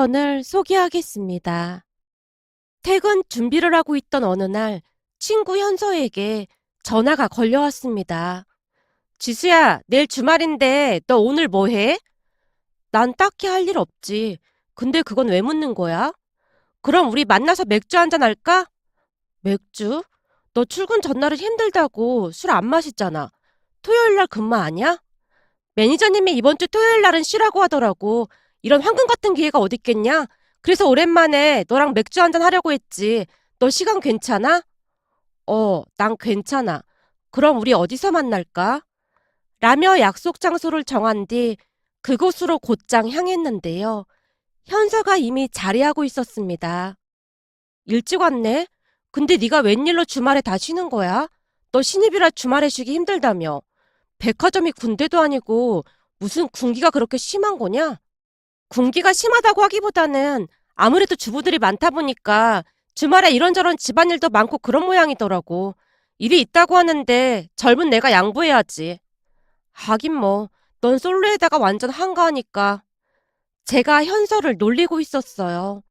사연을 소개하겠습니다. 퇴근 준비를 하고 있던 어느 날 친구 현서에게 전화가 걸려왔습니다. 지수야, 내일 주말인데 너 오늘 뭐 해? 난 딱히 할 일 없지. 근데 그건 왜 묻는 거야? 그럼 우리 만나서 맥주 한잔 할까? 맥주? 너 출근 전날은 힘들다고 술 안 마시잖아. 토요일 날 근무 아니야? 매니저님이 이번 주 토요일 날은 쉬라고 하더라고. 이런 황금 같은 기회가 어딨겠냐? 그래서 오랜만에 너랑 맥주 한잔 하려고 했지. 너 시간 괜찮아? 난 괜찮아. 그럼 우리 어디서 만날까? 라며 약속 장소를 정한 뒤 그곳으로 곧장 향했는데요. 현서가 이미 자리하고 있었습니다. 일찍 왔네? 근데 네가 웬일로 주말에 다 쉬는 거야? 너 신입이라 주말에 쉬기 힘들다며. 백화점이 군대도 아니고 무슨 군기가 그렇게 심한 거냐? 군기가 심하다고 하기보다는 아무래도 주부들이 많다 보니까 주말에 이런저런 집안일도 많고 그런 모양이더라고. 일이 있다고 하는데 젊은 내가 양보해야지. 하긴 뭐, 넌 솔로에다가 완전 한가하니까. 제가 현서를 놀리고 있었어요.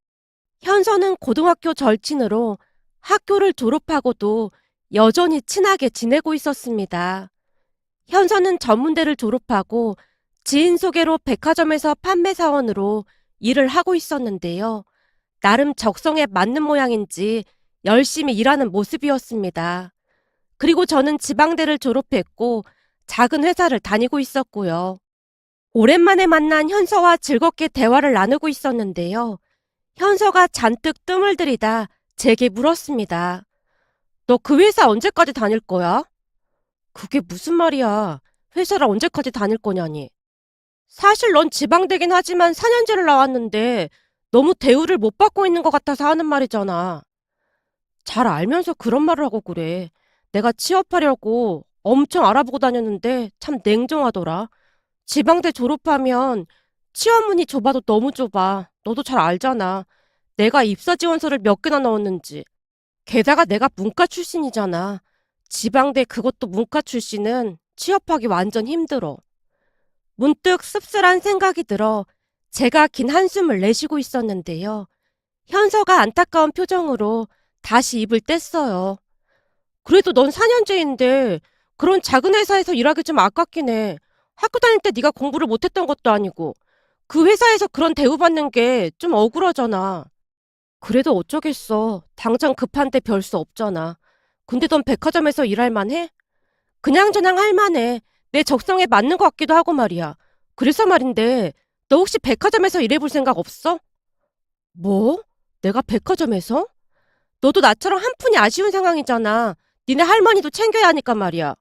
현서는 고등학교 절친으로 학교를 졸업하고도 여전히 친하게 지내고 있었습니다. 현서는 전문대를 졸업하고 지인 소개로 백화점에서 판매사원으로 일을 하고 있었는데요. 나름 적성에 맞는 모양인지 열심히 일하는 모습이었습니다. 그리고 저는 지방대를 졸업했고 작은 회사를 다니고 있었고요. 오랜만에 만난 현서와 즐겁게 대화를 나누고 있었는데요. 현서가 잔뜩 뜸을 들이다 제게 물었습니다. 너 그 회사 언제까지 다닐 거야? 그게 무슨 말이야. 회사를 언제까지 다닐 거냐니. 사실 넌 지방대긴 하지만 4년제를 나왔는데 너무 대우를 못 받고 있는 것 같아서 하는 말이잖아. 잘 알면서 그런 말을 하고 그래. 내가 취업하려고 엄청 알아보고 다녔는데 참 냉정하더라. 지방대 졸업하면 취업문이 좁아도 너무 좁아. 너도 잘 알잖아. 내가 입사 지원서를 몇 개나 넣었는지. 게다가 내가 문과 출신이잖아. 지방대 그것도 문과 출신은 취업하기 완전 힘들어. 문득 씁쓸한 생각이 들어 제가 긴 한숨을 내쉬고 있었는데요. 현서가 안타까운 표정으로 다시 입을 뗐어요. 그래도 넌 4년제인데 그런 작은 회사에서 일하기 좀 아깝긴 해. 학교 다닐 때 네가 공부를 못했던 것도 아니고 그 회사에서 그런 대우받는 게 좀 억울하잖아. 그래도 어쩌겠어. 당장 급한데 별 수 없잖아. 근데 넌 백화점에서 일할 만해? 그냥저냥 할 만해. 내 적성에 맞는 것 같기도 하고 말이야. 그래서 말인데 너 혹시 백화점에서 일해볼 생각 없어? 뭐? 내가 백화점에서? 너도 나처럼 한 푼이 아쉬운 상황이잖아. 니네 할머니도 챙겨야 하니까 말이야.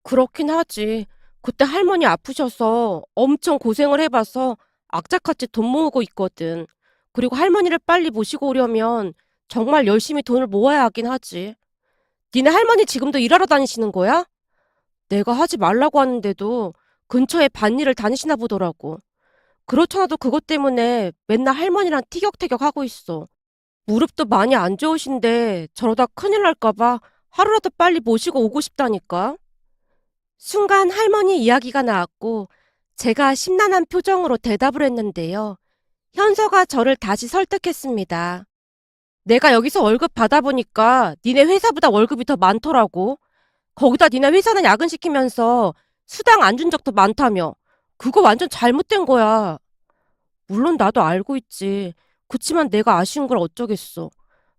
그렇긴 하지. 그때 할머니 아프셔서 엄청 고생을 해봐서 악착같이 돈 모으고 있거든. 그리고 할머니를 빨리 모시고 오려면 정말 열심히 돈을 모아야 하긴 하지. 니네 할머니 지금도 일하러 다니시는 거야? 내가 하지 말라고 하는데도 근처에 밭일을 다니시나 보더라고. 그렇잖아도 그것 때문에 맨날 할머니랑 티격태격 하고 있어. 무릎도 많이 안 좋으신데 저러다 큰일 날까봐 하루라도 빨리 모시고 오고 싶다니까. 순간 할머니 이야기가 나왔고 제가 심란한 표정으로 대답을 했는데요. 현서가 저를 다시 설득했습니다. 내가 여기서 월급 받아보니까 니네 회사보다 월급이 더 많더라고. 거기다 니네 회사는 야근시키면서 수당 안 준 적도 많다며. 그거 완전 잘못된 거야. 물론 나도 알고 있지. 그치만 내가 아쉬운 걸 어쩌겠어.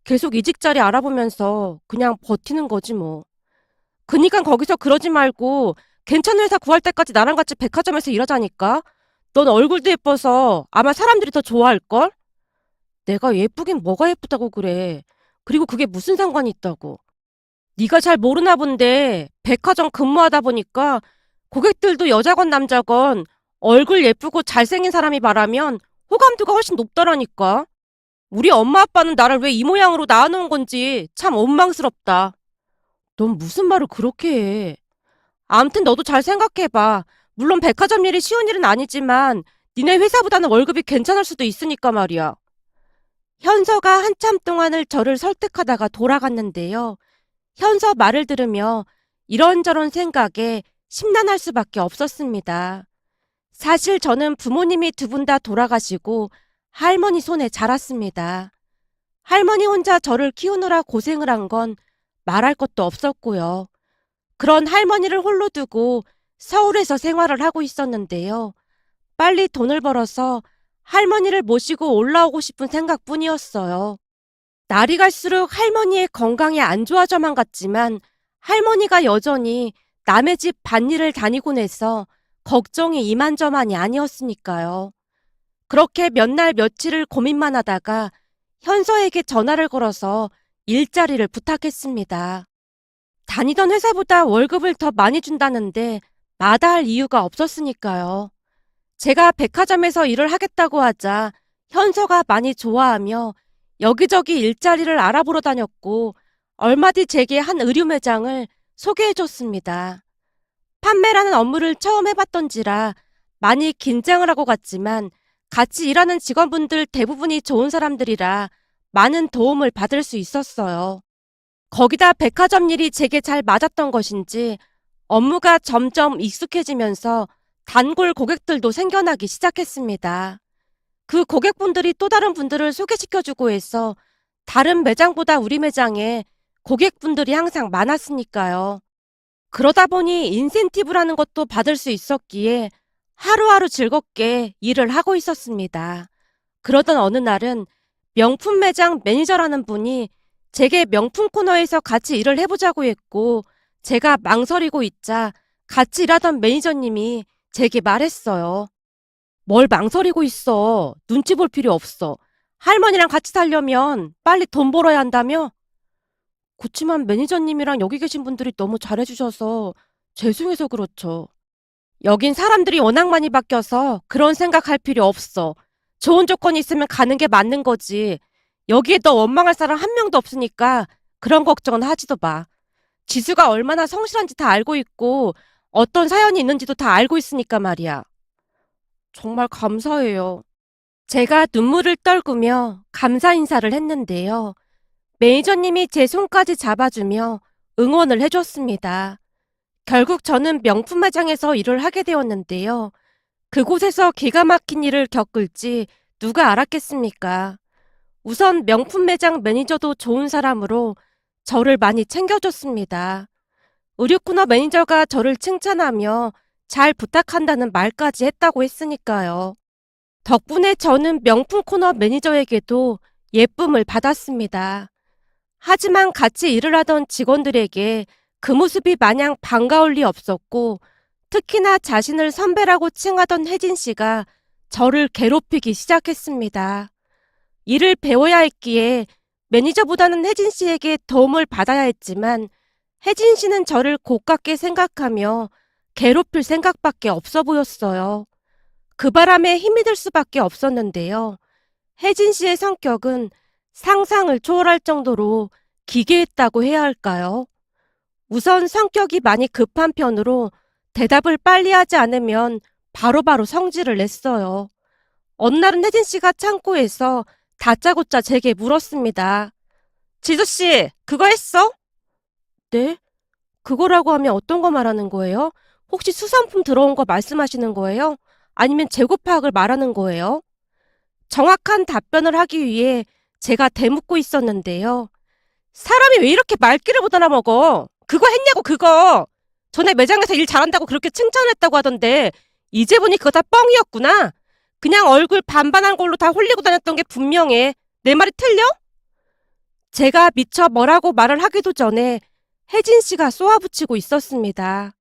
계속 이직 자리 알아보면서 그냥 버티는 거지 뭐. 그니까 거기서 그러지 말고 괜찮은 회사 구할 때까지 나랑 같이 백화점에서 일하자니까. 넌 얼굴도 예뻐서 아마 사람들이 더 좋아할걸? 내가 예쁘긴 뭐가 예쁘다고 그래. 그리고 그게 무슨 상관이 있다고. 네가 잘 모르나 본데 백화점 근무하다 보니까 고객들도 여자건 남자건 얼굴 예쁘고 잘생긴 사람이 말하면 호감도가 훨씬 높더라니까. 우리 엄마 아빠는 나를 왜 이 모양으로 낳아놓은 건지 참 원망스럽다. 넌 무슨 말을 그렇게 해. 암튼 너도 잘 생각해봐. 물론 백화점 일이 쉬운 일은 아니지만 니네 회사보다는 월급이 괜찮을 수도 있으니까 말이야. 현서가 한참 동안을 저를 설득하다가 돌아갔는데요. 현서 말을 들으며 이런저런 생각에 심란할 수밖에 없었습니다. 사실 저는 부모님이 두 분 다 돌아가시고 할머니 손에 자랐습니다. 할머니 혼자 저를 키우느라 고생을 한 건 말할 것도 없었고요. 그런 할머니를 홀로 두고 서울에서 생활을 하고 있었는데요. 빨리 돈을 벌어서 할머니를 모시고 올라오고 싶은 생각뿐이었어요. 날이 갈수록 할머니의 건강이 안 좋아져만 갔지만 할머니가 여전히 남의 집 밭일을 다니곤 해서 걱정이 이만저만이 아니었으니까요. 그렇게 몇 날 며칠을 고민만 하다가 현서에게 전화를 걸어서 일자리를 부탁했습니다. 다니던 회사보다 월급을 더 많이 준다는데 마다할 이유가 없었으니까요. 제가 백화점에서 일을 하겠다고 하자 현서가 많이 좋아하며 여기저기 일자리를 알아보러 다녔고 얼마 뒤 제게 한 의류 매장을 소개해줬습니다. 판매라는 업무를 처음 해봤던지라 많이 긴장을 하고 갔지만 같이 일하는 직원분들 대부분이 좋은 사람들이라 많은 도움을 받을 수 있었어요. 거기다 백화점 일이 제게 잘 맞았던 것인지 업무가 점점 익숙해지면서 단골 고객들도 생겨나기 시작했습니다. 그 고객분들이 또 다른 분들을 소개시켜주고 해서 다른 매장보다 우리 매장에 고객분들이 항상 많았으니까요. 그러다 보니 인센티브라는 것도 받을 수 있었기에 하루하루 즐겁게 일을 하고 있었습니다. 그러던 어느 날은 명품 매장 매니저라는 분이 제게 명품 코너에서 같이 일을 해보자고 했고 제가 망설이고 있자 같이 일하던 매니저님이 제게 말했어요. 뭘 망설이고 있어. 눈치 볼 필요 없어. 할머니랑 같이 살려면 빨리 돈 벌어야 한다며? 그치만 매니저님이랑 여기 계신 분들이 너무 잘해주셔서 죄송해서 그렇죠. 여긴 사람들이 워낙 많이 바뀌어서 그런 생각할 필요 없어. 좋은 조건이 있으면 가는 게 맞는 거지. 여기에 너 원망할 사람 한 명도 없으니까 그런 걱정은 하지도 마. 지수가 얼마나 성실한지 다 알고 있고 어떤 사연이 있는지도 다 알고 있으니까 말이야. 정말 감사해요. 제가 눈물을 떨구며 감사 인사를 했는데요. 매니저님이 제 손까지 잡아주며 응원을 해줬습니다. 결국 저는 명품 매장에서 일을 하게 되었는데요. 그곳에서 기가 막힌 일을 겪을지 누가 알았겠습니까? 우선 명품 매장 매니저도 좋은 사람으로 저를 많이 챙겨줬습니다. 의류 코너 매니저가 저를 칭찬하며 잘 부탁한다는 말까지 했다고 했으니까요. 덕분에 저는 명품 코너 매니저에게도 예쁨을 받았습니다. 하지만 같이 일을 하던 직원들에게 그 모습이 마냥 반가울 리 없었고 특히나 자신을 선배라고 칭하던 혜진 씨가 저를 괴롭히기 시작했습니다. 일을 배워야 했기에 매니저보다는 혜진 씨에게 도움을 받아야 했지만 혜진 씨는 저를 고깝게 생각하며 괴롭힐 생각밖에 없어 보였어요. 그 바람에 힘이 들 수밖에 없었는데요. 혜진 씨의 성격은 상상을 초월할 정도로 기괴했다고 해야 할까요? 우선 성격이 많이 급한 편으로 대답을 빨리 하지 않으면 바로바로 성질을 냈어요. 어느 날은 혜진 씨가 창고에서 다짜고짜 제게 물었습니다. 지수 씨, 그거 했어? 네? 그거라고 하면 어떤 거 말하는 거예요? 혹시 수산품 들어온 거 말씀하시는 거예요? 아니면 재고 파악을 말하는 거예요? 정확한 답변을 하기 위해 제가 대묻고 있었는데요. 사람이 왜 이렇게 말귀를 못 알아먹어? 그거 했냐고 그거! 전에 매장에서 일 잘한다고 그렇게 칭찬했다고 하던데 이제 보니 그거 다 뻥이었구나. 그냥 얼굴 반반한 걸로 다 홀리고 다녔던 게 분명해. 내 말이 틀려? 제가 미처 뭐라고 말을 하기도 전에 혜진 씨가 쏘아붙이고 있었습니다.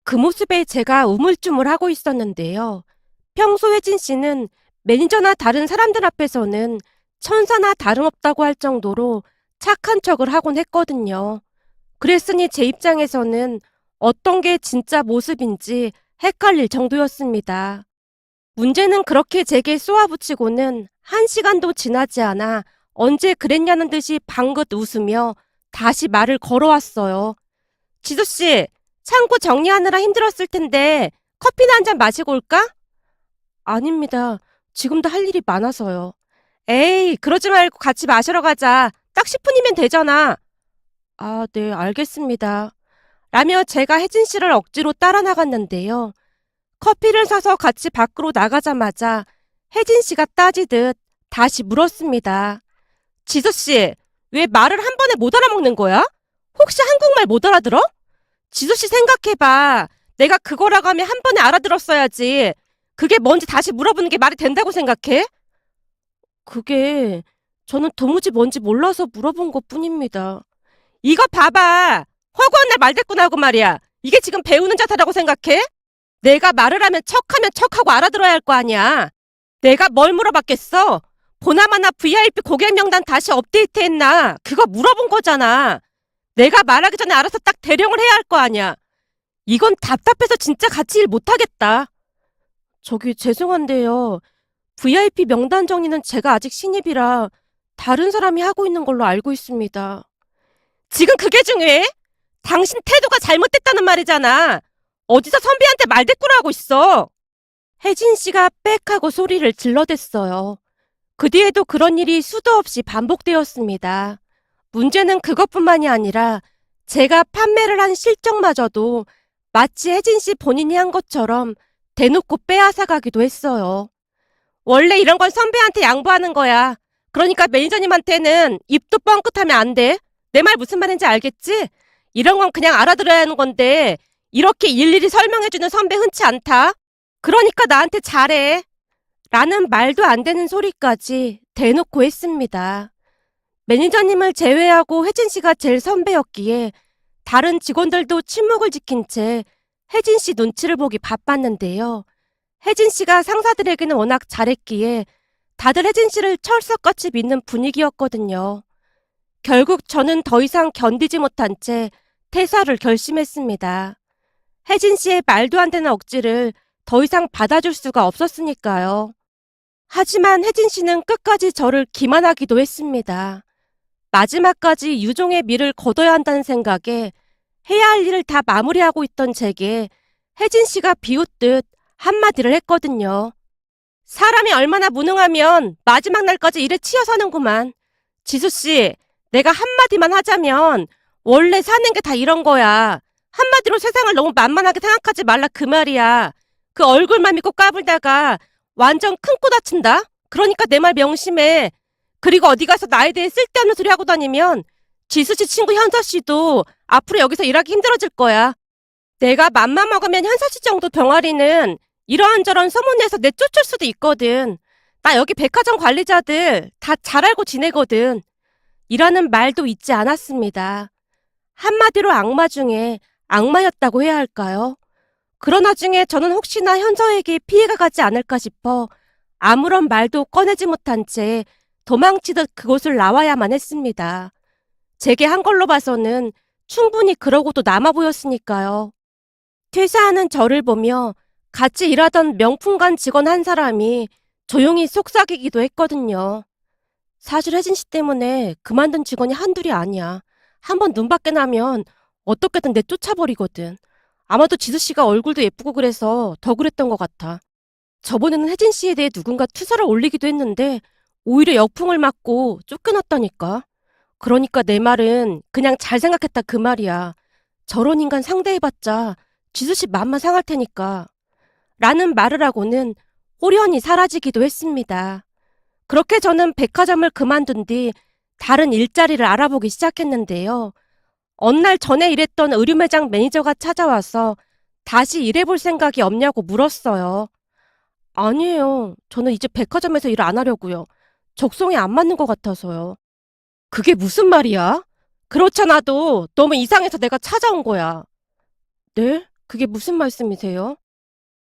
그 모습에 제가 우물쭈물하고 있었는데요. 평소 혜진 씨는 매니저나 다른 사람들 앞에서는 천사나 다름없다고 할 정도로 착한 척을 하곤 했거든요. 그랬으니 제 입장에서는 어떤 게 진짜 모습인지 헷갈릴 정도였습니다. 문제는 그렇게 제게 쏘아붙이고는 1시간도 지나지 않아 언제 그랬냐는 듯이 방긋 웃으며 다시 말을 걸어왔어요. 지수씨, 창고 정리하느라 힘들었을 텐데 커피나 한 잔 마시고 올까? 아닙니다. 지금도 할 일이 많아서요. 에이, 그러지 말고 같이 마시러 가자. 딱 10분이면 되잖아. 아, 네, 알겠습니다. 라며 제가 혜진 씨를 억지로 따라 나갔는데요. 커피를 사서 같이 밖으로 나가자마자 혜진 씨가 따지듯 다시 물었습니다. 지수 씨, 왜 말을 한 번에 못 알아먹는 거야? 혹시 한국말 못 알아들어? 지수 씨 생각해봐. 내가 그거라고 하면 한 번에 알아들었어야지. 그게 뭔지 다시 물어보는 게 말이 된다고 생각해? 그게 저는 도무지 뭔지 몰라서 물어본 것뿐입니다. 이거 봐봐. 허구한 날 말대꾸나고 말이야. 이게 지금 배우는 자세라고 생각해? 내가 말을 하면 척하면 척하고 알아들어야 할 거 아니야. 내가 뭘 물어봤겠어? 보나마나 VIP 고객 명단 다시 업데이트했나? 그거 물어본 거잖아. 내가 말하기 전에 알아서 딱 대령을 해야 할 거 아니야. 이건 답답해서 진짜 같이 일 못하겠다. 저기 죄송한데요. VIP 명단 정리는 제가 아직 신입이라 다른 사람이 하고 있는 걸로 알고 있습니다. 지금 그게 중요해? 당신 태도가 잘못됐다는 말이잖아. 어디서 선배한테 말대꾸를 하고 있어? 혜진 씨가 빽 하고 소리를 질러댔어요. 그 뒤에도 그런 일이 수도 없이 반복되었습니다. 문제는 그것뿐만이 아니라 제가 판매를 한 실적마저도 마치 혜진 씨 본인이 한 것처럼 대놓고 빼앗아가기도 했어요. 원래 이런 건 선배한테 양보하는 거야. 그러니까 매니저님한테는 입도 뻥끗하면 안 돼. 내 말 무슨 말인지 알겠지? 이런 건 그냥 알아들어야 하는 건데 이렇게 일일이 설명해주는 선배 흔치 않다. 그러니까 나한테 잘해. 라는 말도 안 되는 소리까지 대놓고 했습니다. 매니저님을 제외하고 혜진 씨가 제일 선배였기에 다른 직원들도 침묵을 지킨 채 혜진 씨 눈치를 보기 바빴는데요. 혜진 씨가 상사들에게는 워낙 잘했기에 다들 혜진 씨를 철석같이 믿는 분위기였거든요. 결국 저는 더 이상 견디지 못한 채 퇴사를 결심했습니다. 혜진 씨의 말도 안 되는 억지를 더 이상 받아줄 수가 없었으니까요. 하지만 혜진 씨는 끝까지 저를 기만하기도 했습니다. 마지막까지 유종의 미를 거둬야 한다는 생각에 해야 할 일을 다 마무리하고 있던 제게 혜진 씨가 비웃듯 한마디를 했거든요. 사람이 얼마나 무능하면 마지막 날까지 일에 치여서는구만. 지수 씨, 내가 한마디만 하자면 원래 사는 게 다 이런 거야. 한마디로 세상을 너무 만만하게 생각하지 말라 그 말이야. 그 얼굴만 믿고 까불다가 완전 큰 코 다친다? 그러니까 내 말 명심해. 그리고 어디 가서 나에 대해 쓸데없는 소리 하고 다니면 지수 씨 친구 현서 씨도 앞으로 여기서 일하기 힘들어질 거야. 내가 맘만 먹으면 현서 씨 정도 병아리는 이러한저런 소문내서 내쫓을 수도 있거든. 나 여기 백화점 관리자들 다 잘 알고 지내거든. 이라는 말도 잊지 않았습니다. 한마디로 악마 중에 악마였다고 해야 할까요? 그런 와중에 저는 혹시나 현서에게 피해가 가지 않을까 싶어 아무런 말도 꺼내지 못한 채 도망치듯 그곳을 나와야만 했습니다. 제게 한 걸로 봐서는 충분히 그러고도 남아 보였으니까요. 퇴사하는 저를 보며 같이 일하던 명품관 직원 한 사람이 조용히 속삭이기도 했거든요. 사실 혜진 씨 때문에 그만둔 직원이 한둘이 아니야. 한번 눈 밖에 나면 어떻게든 내쫓아버리거든. 아마도 지수 씨가 얼굴도 예쁘고 그래서 더 그랬던 것 같아. 저번에는 혜진 씨에 대해 누군가 투사를 올리기도 했는데 오히려 역풍을 맞고 쫓겨났다니까. 그러니까 내 말은 그냥 잘 생각했다 그 말이야. 저런 인간 상대해봤자 지수 씨 맘만 상할 테니까. 라는 말을 하고는 호련히 사라지기도 했습니다. 그렇게 저는 백화점을 그만둔 뒤 다른 일자리를 알아보기 시작했는데요. 어느 날 전에 일했던 의류 매장 매니저가 찾아와서 다시 일해볼 생각이 없냐고 물었어요. 아니에요. 저는 이제 백화점에서 일 안 하려고요. 적성에 안 맞는 것 같아서요. 그게 무슨 말이야? 그렇잖아도 너무 이상해서 내가 찾아온 거야. 네? 그게 무슨 말씀이세요?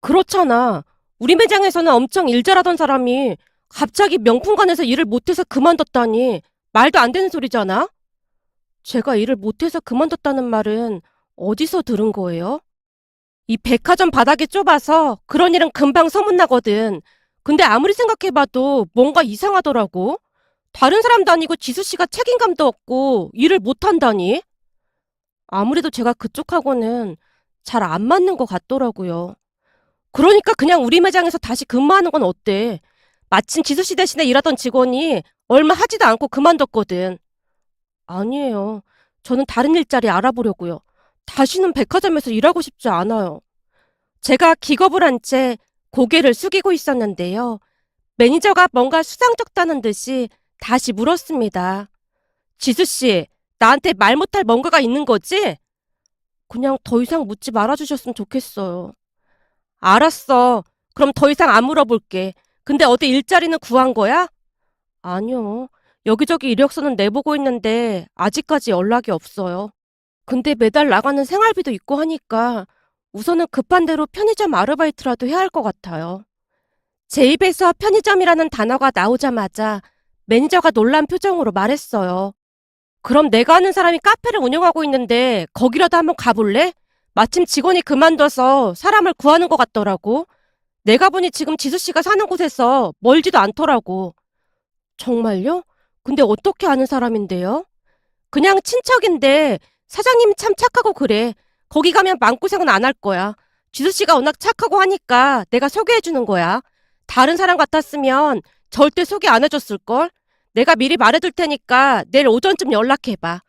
그렇잖아. 우리 매장에서는 엄청 일 잘하던 사람이 갑자기 명품관에서 일을 못해서 그만뒀다니 말도 안 되는 소리잖아? 제가 일을 못해서 그만뒀다는 말은 어디서 들은 거예요? 이 백화점 바닥이 좁아서 그런 일은 금방 소문나거든. 근데 아무리 생각해봐도 뭔가 이상하더라고. 다른 사람도 아니고 지수 씨가 책임감도 없고 일을 못한다니? 아무래도 제가 그쪽하고는 잘 안 맞는 것 같더라고요. 그러니까 그냥 우리 매장에서 다시 근무하는 건 어때? 마침 지수 씨 대신에 일하던 직원이 얼마 하지도 않고 그만뒀거든. 아니에요. 저는 다른 일자리 알아보려고요. 다시는 백화점에서 일하고 싶지 않아요. 제가 기겁을 한 채 고개를 숙이고 있었는데요. 매니저가 뭔가 수상쩍다는 듯이 다시 물었습니다. 지수 씨, 나한테 말 못할 뭔가가 있는 거지? 그냥 더 이상 묻지 말아주셨으면 좋겠어요. 알았어. 그럼 더 이상 안 물어볼게. 근데 어디 일자리는 구한 거야? 아니요. 여기저기 이력서는 내보고 있는데 아직까지 연락이 없어요. 근데 매달 나가는 생활비도 있고 하니까 우선은 급한 대로 편의점 아르바이트라도 해야 할 것 같아요. 제 입에서 편의점이라는 단어가 나오자마자 매니저가 놀란 표정으로 말했어요. 그럼 내가 아는 사람이 카페를 운영하고 있는데 거기라도 한번 가볼래? 마침 직원이 그만둬서 사람을 구하는 것 같더라고. 내가 보니 지금 지수 씨가 사는 곳에서 멀지도 않더라고. 정말요? 근데 어떻게 아는 사람인데요? 그냥 친척인데 사장님이 참 착하고 그래. 거기 가면 마음고생은 안 할 거야. 지수 씨가 워낙 착하고 하니까 내가 소개해 주는 거야. 다른 사람 같았으면 절대 소개 안 해줬을걸? 내가 미리 말해둘 테니까 내일 오전쯤 연락해봐.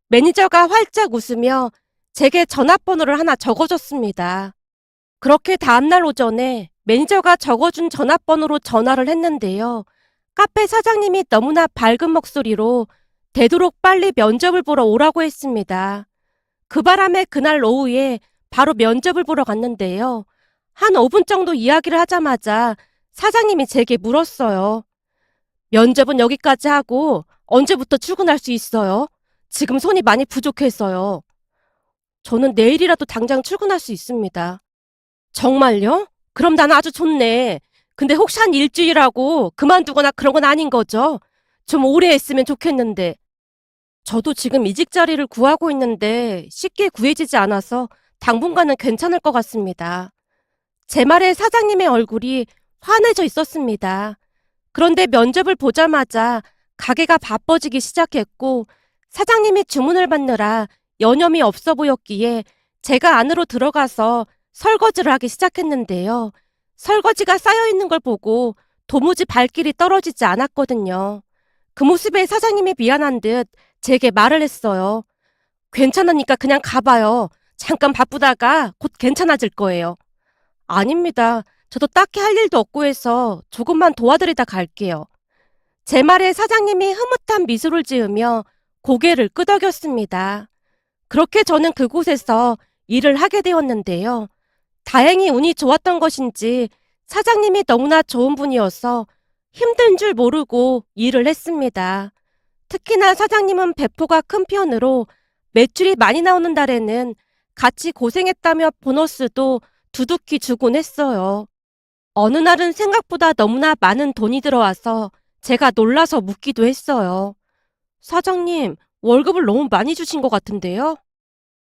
매니저가 활짝 웃으며 제게 전화번호를 하나 적어줬습니다. 그렇게 다음날 오전에 매니저가 적어준 전화번호로 전화를 했는데요. 카페 사장님이 너무나 밝은 목소리로 되도록 빨리 면접을 보러 오라고 했습니다. 그 바람에 그날 오후에 바로 면접을 보러 갔는데요. 한 5분 정도 이야기를 하자마자 사장님이 제게 물었어요. 면접은 여기까지 하고 언제부터 출근할 수 있어요? 지금 손이 많이 부족해서요. 저는 내일이라도 당장 출근할 수 있습니다. 정말요? 그럼 난 아주 좋네. 근데 혹시 한 일주일하고 그만두거나 그런 건 아닌 거죠? 좀 오래 했으면 좋겠는데. 저도 지금 이직 자리를 구하고 있는데 쉽게 구해지지 않아서 당분간은 괜찮을 것 같습니다. 제 말에 사장님의 얼굴이 환해져 있었습니다. 그런데 면접을 보자마자 가게가 바빠지기 시작했고 사장님이 주문을 받느라 여념이 없어 보였기에 제가 안으로 들어가서 설거지를 하기 시작했는데요. 설거지가 쌓여 있는 걸 보고 도무지 발길이 떨어지지 않았거든요. 그 모습에 사장님이 미안한 듯 제게 말을 했어요. 괜찮으니까 그냥 가봐요. 잠깐 바쁘다가 곧 괜찮아질 거예요. 아닙니다. 저도 딱히 할 일도 없고 해서 조금만 도와드리다 갈게요. 제 말에 사장님이 흐뭇한 미소를 지으며 고개를 끄덕였습니다. 그렇게 저는 그곳에서 일을 하게 되었는데요. 다행히 운이 좋았던 것인지 사장님이 너무나 좋은 분이어서 힘든 줄 모르고 일을 했습니다. 특히나 사장님은 배포가 큰 편으로 매출이 많이 나오는 달에는 같이 고생했다며 보너스도 두둑히 주곤 했어요. 어느 날은 생각보다 너무나 많은 돈이 들어와서 제가 놀라서 묻기도 했어요. 사장님, 월급을 너무 많이 주신 것 같은데요?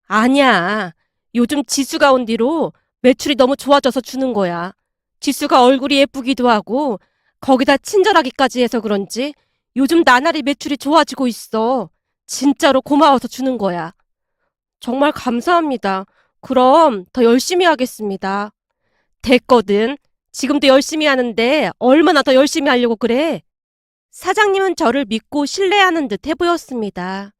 아니야. 요즘 지수가 온 뒤로 매출이 너무 좋아져서 주는 거야. 지수가 얼굴이 예쁘기도 하고 거기다 친절하기까지 해서 그런지 요즘 나날이 매출이 좋아지고 있어. 진짜로 고마워서 주는 거야. 정말 감사합니다. 그럼 더 열심히 하겠습니다. 됐거든. 지금도 열심히 하는데 얼마나 더 열심히 하려고 그래? 사장님은 저를 믿고 신뢰하는 듯 해 보였습니다.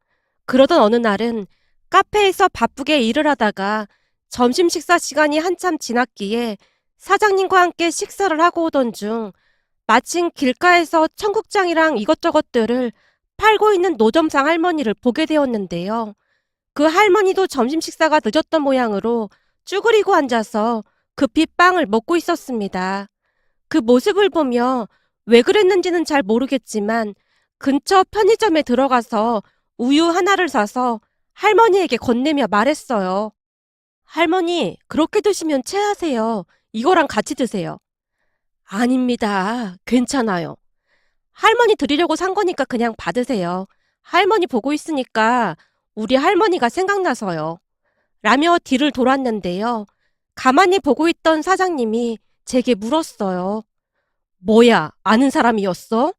그러던 어느 날은 카페에서 바쁘게 일을 하다가 점심 식사 시간이 한참 지났기에 사장님과 함께 식사를 하고 오던 중 마침 길가에서 청국장이랑 이것저것들을 팔고 있는 노점상 할머니를 보게 되었는데요. 그 할머니도 점심 식사가 늦었던 모양으로 쭈그리고 앉아서 급히 빵을 먹고 있었습니다. 그 모습을 보며 왜 그랬는지는 잘 모르겠지만 근처 편의점에 들어가서 우유 하나를 사서 할머니에게 건네며 말했어요. 할머니, 그렇게 드시면 체하세요. 이거랑 같이 드세요. 아닙니다. 괜찮아요. 할머니 드리려고 산 거니까 그냥 받으세요. 할머니 보고 있으니까 우리 할머니가 생각나서요. 라며 뒤를 돌았는데요. 가만히 보고 있던 사장님이 제게 물었어요. 뭐야, 아는 사람이었어?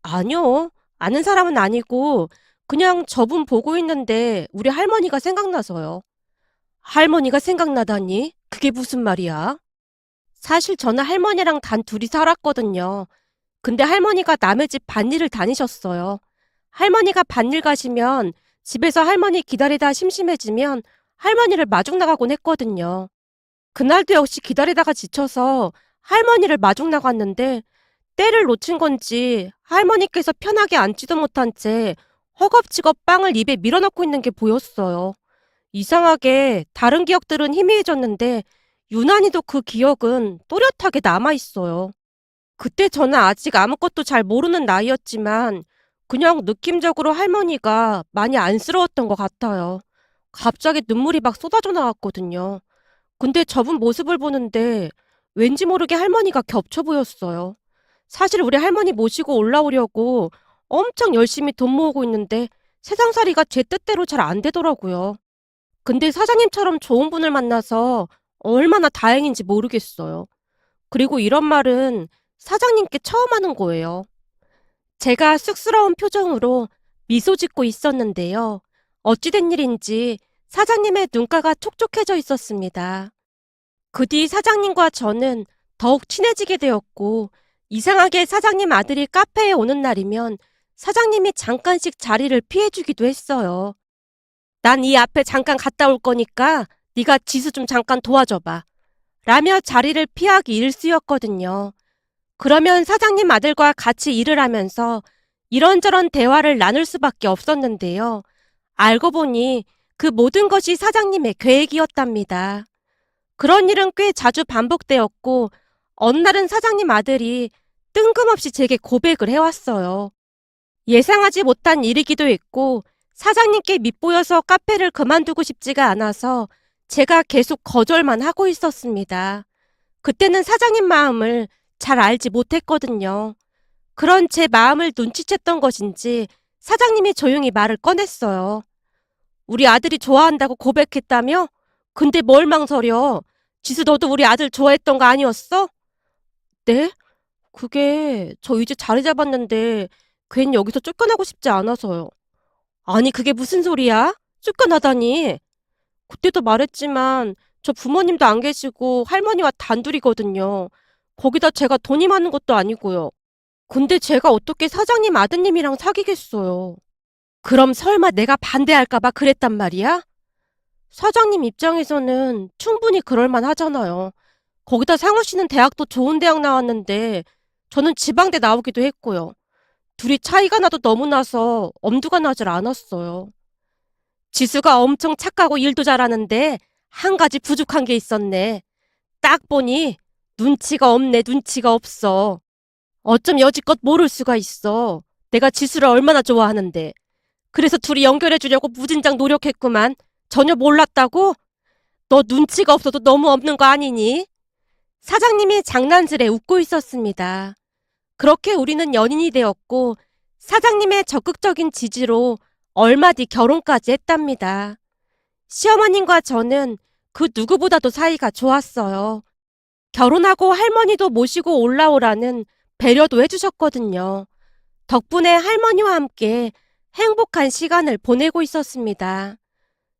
아니요, 아는 사람은 아니고 그냥 저분 보고 있는데 우리 할머니가 생각나서요. 할머니가 생각나다니? 그게 무슨 말이야? 사실 저는 할머니랑 단 둘이 살았거든요. 근데 할머니가 남의 집 밭일을 다니셨어요. 할머니가 밭일 가시면 집에서 할머니 기다리다 심심해지면 할머니를 마중 나가곤 했거든요. 그날도 역시 기다리다가 지쳐서 할머니를 마중 나갔는데 때를 놓친 건지 할머니께서 편하게 앉지도 못한 채 허겁지겁 빵을 입에 밀어넣고 있는 게 보였어요. 이상하게 다른 기억들은 희미해졌는데 유난히도 그 기억은 또렷하게 남아있어요. 그때 저는 아직 아무것도 잘 모르는 나이였지만 그냥 느낌적으로 할머니가 많이 안쓰러웠던 것 같아요. 갑자기 눈물이 막 쏟아져 나왔거든요. 근데 저분 모습을 보는데 왠지 모르게 할머니가 겹쳐 보였어요. 사실 우리 할머니 모시고 올라오려고 엄청 열심히 돈 모으고 있는데 세상살이가 제 뜻대로 잘 안 되더라고요. 근데 사장님처럼 좋은 분을 만나서 얼마나 다행인지 모르겠어요. 그리고 이런 말은 사장님께 처음 하는 거예요. 제가 쑥스러운 표정으로 미소 짓고 있었는데요. 어찌된 일인지 사장님의 눈가가 촉촉해져 있었습니다. 그 뒤 사장님과 저는 더욱 친해지게 되었고, 이상하게 사장님 아들이 카페에 오는 날이면 사장님이 잠깐씩 자리를 피해주기도 했어요. 난 이 앞에 잠깐 갔다 올 거니까 네가 지수 좀 잠깐 도와줘봐. 라며 자리를 피하기 일쑤였거든요. 그러면 사장님 아들과 같이 일을 하면서 이런저런 대화를 나눌 수밖에 없었는데요. 알고 보니 그 모든 것이 사장님의 계획이었답니다. 그런 일은 꽤 자주 반복되었고 어느 날은 사장님 아들이 뜬금없이 제게 고백을 해왔어요. 예상하지 못한 일이기도 했고 사장님께 밉보여서 카페를 그만두고 싶지가 않아서 제가 계속 거절만 하고 있었습니다. 그때는 사장님 마음을 잘 알지 못했거든요. 그런 제 마음을 눈치챘던 것인지 사장님이 조용히 말을 꺼냈어요. 우리 아들이 좋아한다고 고백했다며? 근데 뭘 망설여? 지수 너도 우리 아들 좋아했던 거 아니었어? 네? 그게 저 이제 자리 잡았는데 괜히 여기서 쫓겨나고 싶지 않아서요. 아니 그게 무슨 소리야? 쫓겨나다니. 그때도 말했지만 저 부모님도 안 계시고 할머니와 단둘이거든요. 거기다 제가 돈이 많은 것도 아니고요. 근데 제가 어떻게 사장님 아드님이랑 사귀겠어요. 그럼 설마 내가 반대할까 봐 그랬단 말이야? 사장님 입장에서는 충분히 그럴만 하잖아요. 거기다 상우 씨는 대학도 좋은 대학 나왔는데 저는 지방대 나오기도 했고요. 둘이 차이가 나도 너무 나서 엄두가 나질 않았어요. 지수가 엄청 착하고 일도 잘하는데 한 가지 부족한 게 있었네. 딱 보니 눈치가 없네, 눈치가 없어. 어쩜 여지껏 모를 수가 있어. 내가 지수를 얼마나 좋아하는데. 그래서 둘이 연결해 주려고 무진장 노력했구만. 전혀 몰랐다고? 너 눈치가 없어도 너무 없는 거 아니니? 사장님이 장난스레 웃고 있었습니다. 그렇게 우리는 연인이 되었고 사장님의 적극적인 지지로 얼마 뒤 결혼까지 했답니다. 시어머님과 저는 그 누구보다도 사이가 좋았어요. 결혼하고 할머니도 모시고 올라오라는 배려도 해주셨거든요. 덕분에 할머니와 함께 행복한 시간을 보내고 있었습니다.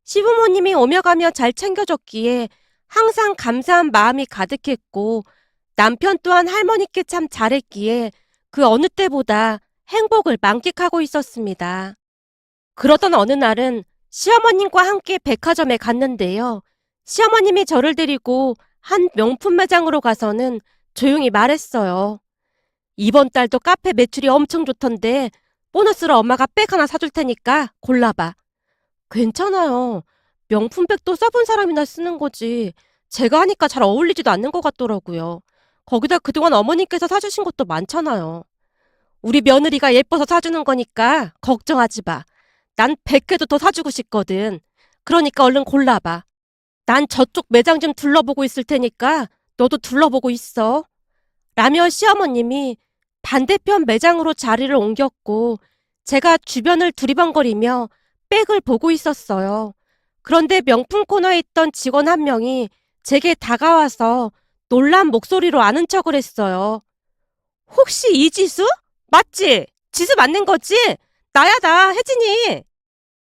시부모님이 오며 가며 잘 챙겨줬기에 항상 감사한 마음이 가득했고 남편 또한 할머니께 참 잘했기에 그 어느 때보다 행복을 만끽하고 있었습니다. 그러던 어느 날은 시어머님과 함께 백화점에 갔는데요. 시어머님이 저를 데리고 한 명품 매장으로 가서는 조용히 말했어요. 이번 달도 카페 매출이 엄청 좋던데 보너스로 엄마가 백 하나 사줄 테니까 골라봐. 괜찮아요. 명품백도 써본 사람이나 쓰는 거지. 제가 하니까 잘 어울리지도 않는 것 같더라고요. 거기다 그동안 어머니께서 사주신 것도 많잖아요. 우리 며느리가 예뻐서 사주는 거니까 걱정하지 마. 난 100개도 더 사주고 싶거든. 그러니까 얼른 골라봐. 난 저쪽 매장 좀 둘러보고 있을 테니까 너도 둘러보고 있어. 라며 시어머님이 반대편 매장으로 자리를 옮겼고 제가 주변을 두리번거리며 백을 보고 있었어요. 그런데 명품 코너에 있던 직원 한 명이 제게 다가와서 놀란 목소리로 아는 척을 했어요. 혹시 이지수? 맞지? 지수 맞는 거지? 나야 나 혜진이.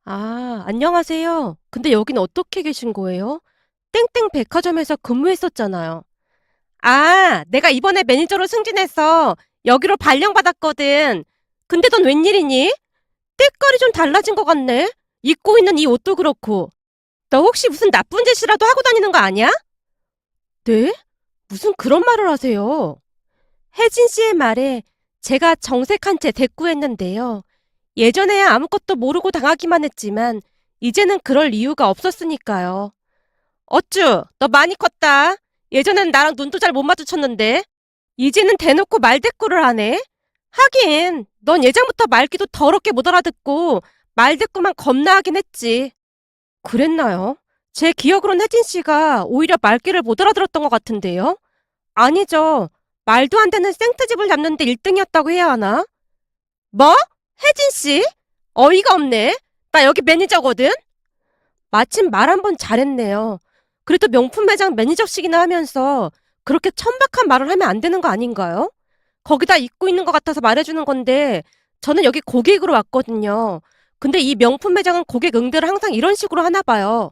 아, 안녕하세요. 근데 여긴 어떻게 계신 거예요? 땡땡 백화점에서 근무했었잖아요. 아, 내가 이번에 매니저로 승진해서 여기로 발령받았거든. 근데 넌 웬일이니? 때깔이 좀 달라진 것 같네. 입고 있는 이 옷도 그렇고. 너 혹시 무슨 나쁜 짓이라도 하고 다니는 거 아니야? 네? 무슨 그런 말을 하세요? 혜진 씨의 말에 제가 정색한 채 대꾸했는데요. 예전에야 아무것도 모르고 당하기만 했지만 이제는 그럴 이유가 없었으니까요. 어쭈, 너 많이 컸다. 예전엔 나랑 눈도 잘 못 마주쳤는데. 이제는 대놓고 말대꾸를 하네. 하긴, 넌 예전부터 말귀도 더럽게 못 알아듣고 말대꾸만 겁나 하긴 했지. 그랬나요? 제 기억으론 혜진 씨가 오히려 말귀를 못 알아들었던 것 같은데요? 아니죠. 말도 안 되는 생트집을 잡는데 1등이었다고 해야 하나? 뭐? 혜진 씨? 어이가 없네. 나 여기 매니저거든? 마침 말 한 번 잘했네요. 그래도 명품 매장 매니저시기나 하면서 그렇게 천박한 말을 하면 안 되는 거 아닌가요? 거기다 잊고 있는 것 같아서 말해주는 건데 저는 여기 고객으로 왔거든요. 근데 이 명품 매장은 고객 응대를 항상 이런 식으로 하나 봐요.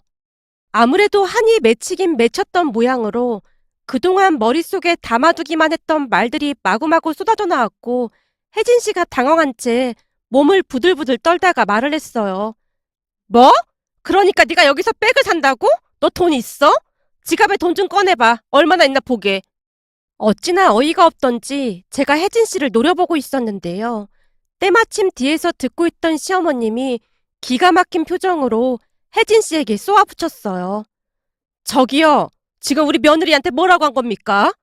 아무래도 한이 맺히긴 맺혔던 모양으로 그동안 머릿속에 담아두기만 했던 말들이 마구마구 쏟아져 나왔고 혜진 씨가 당황한 채 몸을 부들부들 떨다가 말을 했어요. 뭐? 그러니까 네가 여기서 백을 산다고? 너 돈 있어? 지갑에 돈 좀 꺼내봐. 얼마나 있나 보게. 어찌나 어이가 없던지 제가 혜진 씨를 노려보고 있었는데요. 때마침 뒤에서 듣고 있던 시어머님이 기가 막힌 표정으로 혜진 씨에게 쏘아붙였어요. 저기요, 지금 우리 며느리한테 뭐라고 한 겁니까?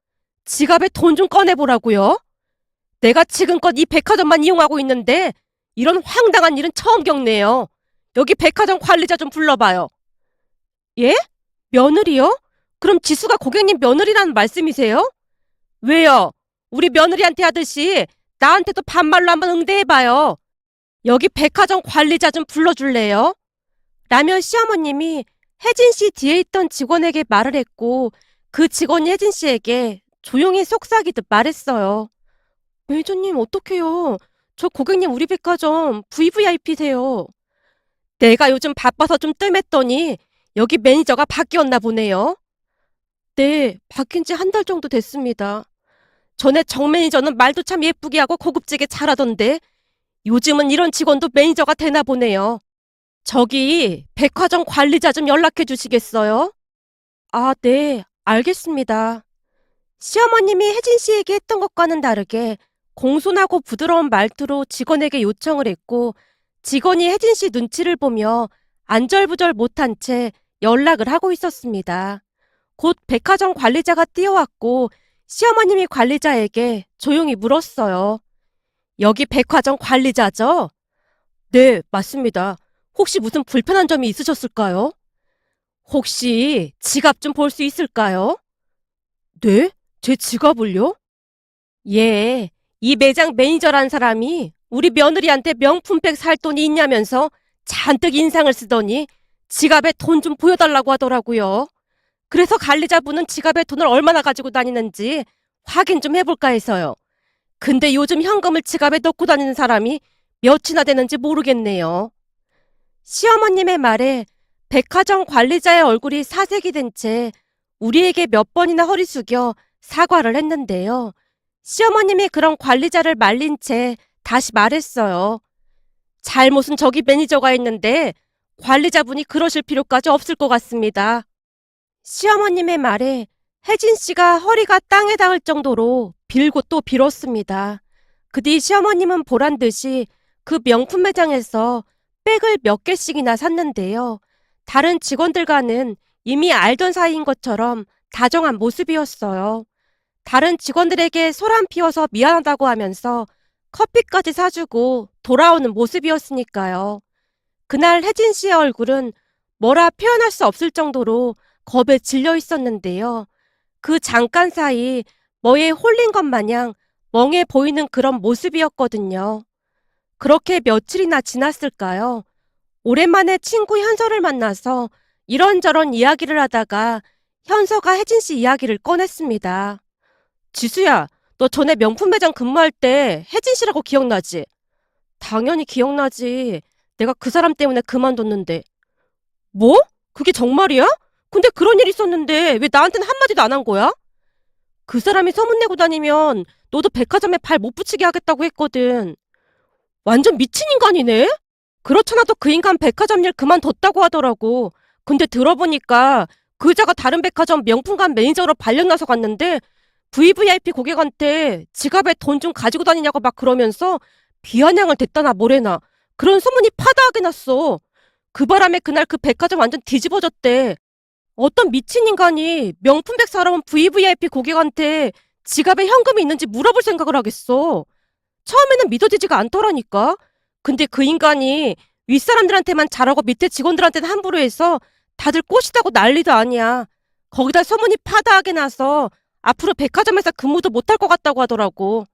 지갑에 돈 좀 꺼내보라고요? 내가 지금껏 이 백화점만 이용하고 있는데 이런 황당한 일은 처음 겪네요. 여기 백화점 관리자 좀 불러봐요. 예? 며느리요? 그럼 지수가 고객님 며느리라는 말씀이세요? 왜요? 우리 며느리한테 하듯이 나한테도 반말로 한번 응대해봐요. 여기 백화점 관리자 좀 불러줄래요? 라며 시어머님이 혜진 씨 뒤에 있던 직원에게 말을 했고 그 직원이 혜진 씨에게 조용히 속삭이듯 말했어요. 매니저님 어떡해요? 저 고객님 우리 백화점 VVIP세요. 내가 요즘 바빠서 좀 뜸했더니 여기 매니저가 바뀌었나 보네요. 네, 바뀐 지 한 달 정도 됐습니다. 전에 정 매니저는 말도 참 예쁘게 하고 고급지게 잘하던데 요즘은 이런 직원도 매니저가 되나 보네요. 저기 백화점 관리자 좀 연락해 주시겠어요? 아, 네, 알겠습니다. 시어머님이 혜진 씨에게 했던 것과는 다르게 공손하고 부드러운 말투로 직원에게 요청을 했고 직원이 혜진 씨 눈치를 보며 안절부절 못한 채 연락을 하고 있었습니다. 곧 백화점 관리자가 뛰어왔고 시어머님이 관리자에게 조용히 물었어요. 여기 백화점 관리자죠? 네, 맞습니다. 혹시 무슨 불편한 점이 있으셨을까요? 혹시 지갑 좀 볼 수 있을까요? 네? 제 지갑을요? 예, 이 매장 매니저란 사람이 우리 며느리한테 명품백 살 돈이 있냐면서 잔뜩 인상을 쓰더니 지갑에 돈 좀 보여달라고 하더라고요. 그래서 관리자분은 지갑에 돈을 얼마나 가지고 다니는지 확인 좀 해볼까 해서요. 근데 요즘 현금을 지갑에 넣고 다니는 사람이 몇이나 되는지 모르겠네요. 시어머님의 말에 백화점 관리자의 얼굴이 사색이 된 채 우리에게 몇 번이나 허리 숙여 사과를 했는데요. 시어머님이 그런 관리자를 말린 채 다시 말했어요. 잘못은 저기 매니저가 있는데 관리자분이 그러실 필요까지 없을 것 같습니다. 시어머님의 말에 혜진 씨가 허리가 땅에 닿을 정도로 빌고 또 빌었습니다. 그 뒤 시어머님은 보란 듯이 그 명품 매장에서 백을 몇 개씩이나 샀는데요. 다른 직원들과는 이미 알던 사이인 것처럼 다정한 모습이었어요. 다른 직원들에게 소란 피워서 미안하다고 하면서 커피까지 사주고 돌아오는 모습이었으니까요. 그날 혜진 씨의 얼굴은 뭐라 표현할 수 없을 정도로 겁에 질려 있었는데요. 그 잠깐 사이 뭐에 홀린 것 마냥 멍해 보이는 그런 모습이었거든요. 그렇게 며칠이나 지났을까요? 오랜만에 친구 현서를 만나서 이런저런 이야기를 하다가 현서가 혜진 씨 이야기를 꺼냈습니다. 지수야, 너 전에 명품 매장 근무할 때 혜진 씨라고 기억나지? 당연히 기억나지. 내가 그 사람 때문에 그만뒀는데. 뭐? 그게 정말이야? 근데 그런 일이 있었는데 왜 나한테는 한마디도 안 한 거야? 그 사람이 소문내고 다니면 너도 백화점에 발 못 붙이게 하겠다고 했거든. 완전 미친 인간이네? 그렇잖아도 그 인간 백화점 일 그만뒀다고 하더라고. 근데 들어보니까 그 여자가 다른 백화점 명품관 매니저로 발령나서 갔는데 VVIP 고객한테 지갑에 돈 좀 가지고 다니냐고 막 그러면서 비아냥을 댔다나 뭐래나 그런 소문이 파다하게 났어. 그 바람에 그날 그 백화점 완전 뒤집어졌대. 어떤 미친 인간이 명품백 사러 온 VVIP 고객한테 지갑에 현금이 있는지 물어볼 생각을 하겠어. 처음에는 믿어지지가 않더라니까. 근데 그 인간이 윗사람들한테만 잘하고 밑에 직원들한테는 함부로 해서 다들 꼬시다고 난리도 아니야. 거기다 소문이 파다하게 나서 앞으로 백화점에서 근무도 못할 것 같다고 하더라고.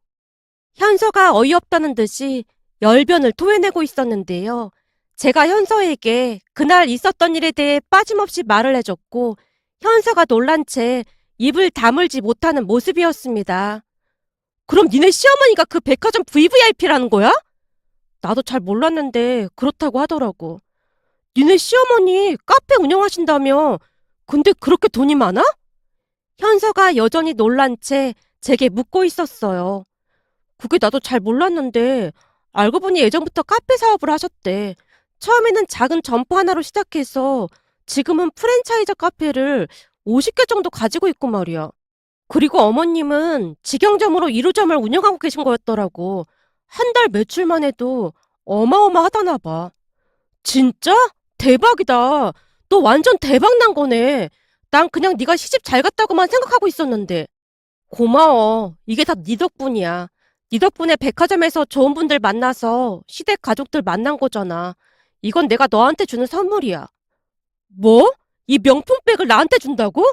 현서가 어이없다는 듯이 열변을 토해내고 있었는데요. 제가 현서에게 그날 있었던 일에 대해 빠짐없이 말을 해줬고, 현서가 놀란 채 입을 다물지 못하는 모습이었습니다. 그럼 니네 시어머니가 그 백화점 VVIP라는 거야? 나도 잘 몰랐는데 그렇다고 하더라고. 니네 시어머니 카페 운영하신다며? 근데 그렇게 돈이 많아? 현서가 여전히 놀란 채 제게 묻고 있었어요. 그게 나도 잘 몰랐는데 알고 보니 예전부터 카페 사업을 하셨대. 처음에는 작은 점포 하나로 시작해서 지금은 프랜차이즈 카페를 50개 정도 가지고 있고 말이야. 그리고 어머님은 직영점으로 1호점을 운영하고 계신 거였더라고. 한 달 매출만 해도 어마어마하다나 봐. 진짜? 대박이다. 너 완전 대박 난 거네. 난 그냥 네가 시집 잘 갔다고만 생각하고 있었는데. 고마워. 이게 다 네 덕분이야. 네 덕분에 백화점에서 좋은 분들 만나서 시댁 가족들 만난 거잖아. 이건 내가 너한테 주는 선물이야. 뭐? 이 명품백을 나한테 준다고?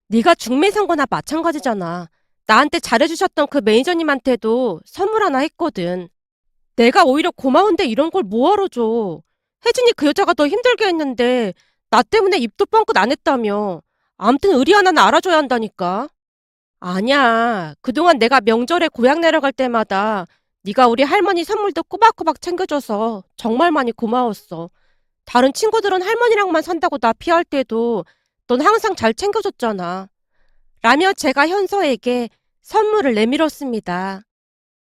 네가 중매 산 거나 마찬가지잖아. 나한테 잘해주셨던 그 매니저님한테도 선물 하나 했거든. 내가 오히려 고마운데 이런 걸 뭐하러 줘. 혜진이 그 여자가 더 힘들게 했는데 나 때문에 입도 뻥끗 안 했다며. 암튼 의리 하나는 알아줘야 한다니까. 아니야. 그동안 내가 명절에 고향 내려갈 때마다 네가 우리 할머니 선물도 꼬박꼬박 챙겨줘서 정말 많이 고마웠어. 다른 친구들은 할머니랑만 산다고 나 피할 때도 넌 항상 잘 챙겨줬잖아. 라며 제가 현서에게 선물을 내밀었습니다.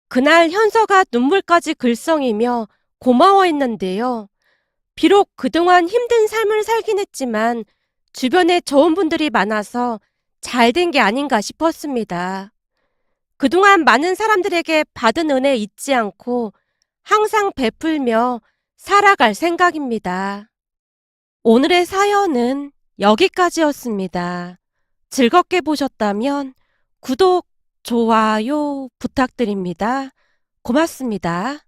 그날 현서가 눈물까지 글썽이며 고마워했는데요. 비록 그동안 힘든 삶을 살긴 했지만 주변에 좋은 분들이 많아서 잘 된 게 아닌가 싶었습니다. 그동안 많은 사람들에게 받은 은혜 잊지 않고 항상 베풀며 살아갈 생각입니다. 오늘의 사연은 여기까지였습니다. 즐겁게 보셨다면 구독, 좋아요 부탁드립니다. 고맙습니다.